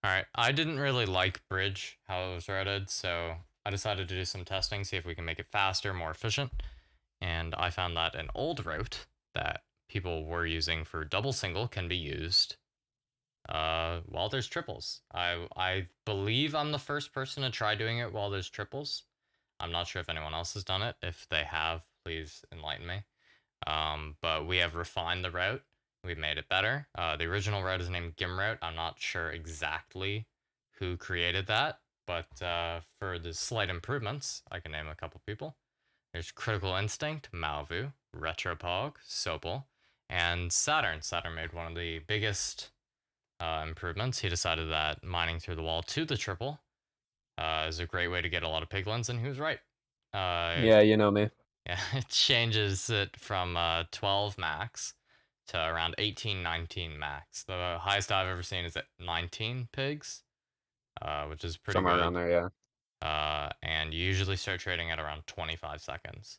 Alright, I didn't really like Bridge, how it was routed, so I decided to do some testing, see if we can make it faster, more efficient. And I found that an old route that people were using for double single can be used while there's triples. I believe I'm the first person to try doing it while there's triples. I'm not sure if anyone else has done it. If they have, please enlighten me. But we have refined the route. We've made it better. The original route is named Gim route. I'm not sure exactly who created that, but for the slight improvements, I can name a couple people. There's Critical Instinct, Malvu, Retropog, Sopal, and Saturn. Saturn made one of the biggest improvements. He decided that mining through the wall to the triple is a great way to get a lot of piglins, and he was right. Yeah, you know me. Yeah, it changes it from 12 max to around 18, 19 max. The highest I've ever seen is at 19 pigs, which is pretty Somewhere around good. there, yeah. And you usually start trading at around 25 seconds.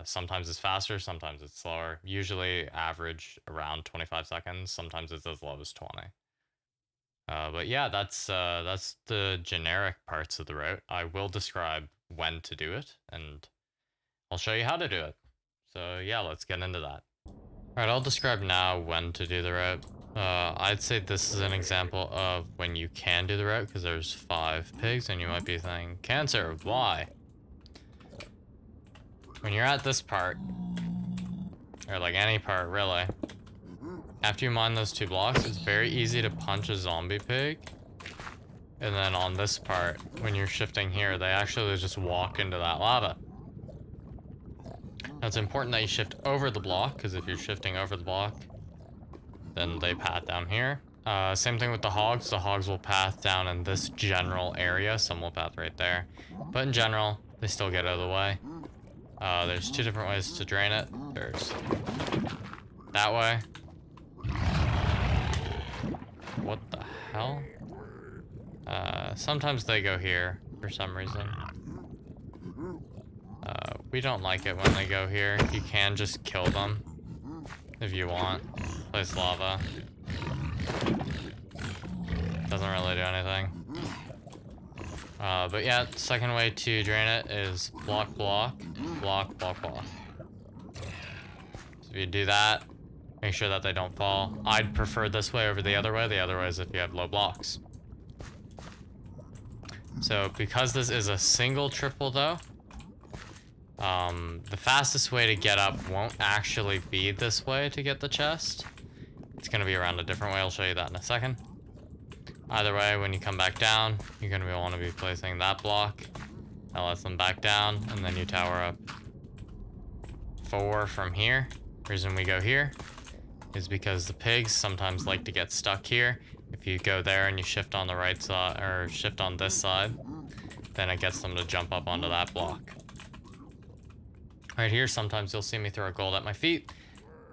Sometimes it's faster, sometimes it's slower. Usually average around 25 seconds. Sometimes it's as low as 20. But yeah, that's the generic parts of the route. I will describe when to do it, and I'll show you how to do it. So yeah, let's get into that. Alright, I'll describe now when to do the route. I'd say this is an example of when you can do the route, because there's 5 pigs, and you might be thinking, Cancer, why? When you're at this part, or like any part really, after you mine those 2 blocks, it's very easy to punch a zombie pig. And then on this part, when you're shifting here, they actually just walk into that lava. Now it's important that you shift over the block, because if you're shifting over the block, then they path down here. Same thing with the hogs. The hogs will path down in this general area. Some will path right there. But in general, they still get out of the way. There's 2 different ways to drain it. There's that way. What the hell? Sometimes they go here for some reason. We don't like it when they go here. You can just kill them if you want. Place lava. Doesn't really do anything. But yeah, second way to drain it is block, block, block, block, block. So if you do that, make sure that they don't fall. I'd prefer this way over the other way. The other way is if you have low blocks. So because this is a single triple though, the fastest way to get up won't actually be this way to get the chest. It's going to be around a different way. I'll show you that in a second. Either way, when you come back down, you're going to want to be placing that block. That lets them back down, and then you tower up 4 from here. Reason we go here is because the pigs sometimes like to get stuck here. If you go there and you shift on the right side, or shift on this side, then it gets them to jump up onto that block. Right here, sometimes you'll see me throw a gold at my feet.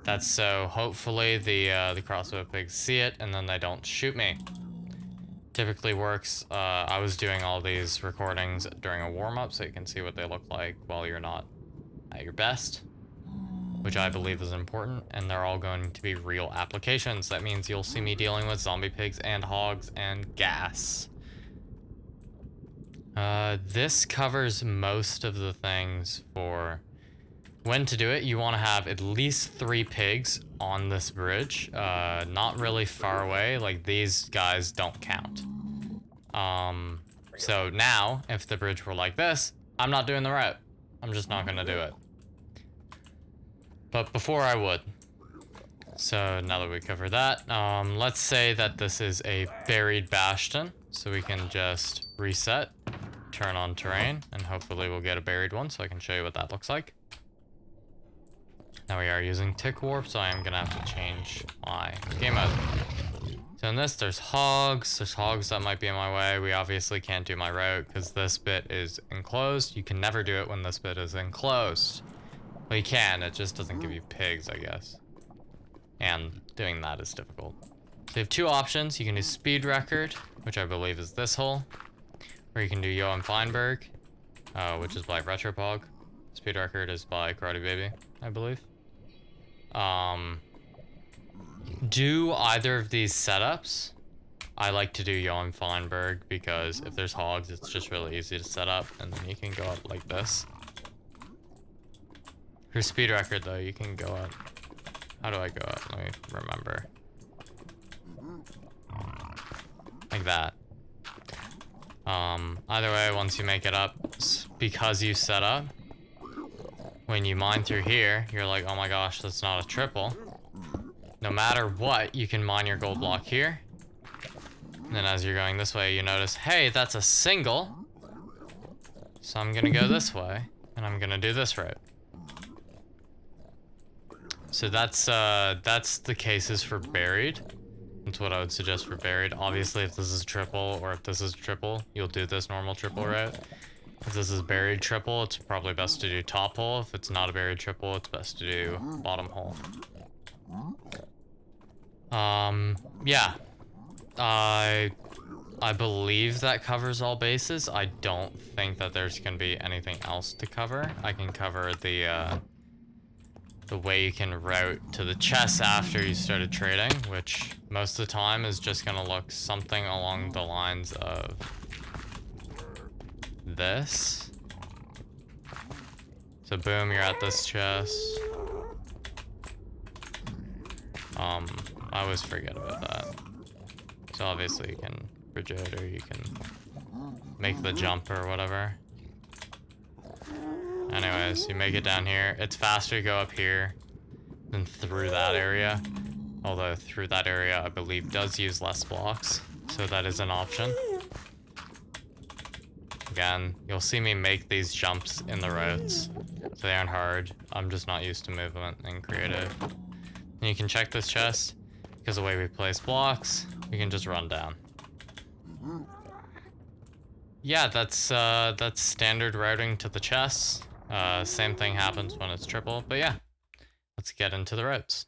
That's so hopefully the crossbow pigs see it and then they don't shoot me. Typically works. I was doing all these recordings during a warm-up so you can see what they look like while you're not at your best, which I believe is important, and they're all going to be real applications. That means you'll see me dealing with zombie pigs and hogs and gas. This covers most of the things for when to do it. You want to have at least 3 pigs on this bridge, not really far away. Like, these guys don't count. So now, if the bridge were like this, I'm not doing the route. I'm just not gonna do it. But before I would. So now that we cover that, let's say that this is a buried bastion. So we can just reset, turn on terrain, and hopefully we'll get a buried one so I can show you what that looks like. Now we are using tick warp, so I am gonna have to change my game mode. So in this, there's hogs that might be in my way. We obviously can't do my route because this bit is enclosed. You can never do it when this bit is enclosed. Well, you can, it just doesn't give you pigs, I guess. And doing that is difficult. So you have 2 options. You can do speed record, which I believe is this hole. Or you can do Johan Feinberg, which is by Retropog. Speed record is by Karate Baby, I believe. Do either of these setups, I like to do Johan Feinberg because if there's hogs, it's just really easy to set up, and then you can go up like this. For speed record, though, you can go up. How do I go up? Let me remember. Like that. Either way, once you make it up, because you set up, when you mine through here, you're like, oh my gosh, that's not a triple. No matter what, you can mine your gold block here. And then as you're going this way, you notice, hey, that's a single. So I'm gonna go this way, and I'm gonna do this route. So that's the cases for buried. That's what I would suggest for buried. Obviously, if this is triple or if this is triple, you'll do this normal triple route. If this is buried triple, it's probably best to do top hole. If it's not a buried triple, it's best to do bottom hole. Yeah. I believe that covers all bases. I don't think that there's gonna be anything else to cover. I can cover the way you can route to the chest after you started trading, which most of the time is just gonna look something along the lines of this. So boom, you're at this chest. I always forget about that. So obviously you can bridge it, or you can make the jump or whatever. Anyways, you make it down here. It's faster to go up here than through that area. Although through that area, I believe, does use less blocks. So that is an option. Again, you'll see me make these jumps in the roads. So they aren't hard. I'm just not used to movement in creative. And you can check this chest. Because the way we place blocks, we can just run down. Yeah, that's standard routing to the chests. Same thing happens when it's triple, but yeah. Let's get into the routes.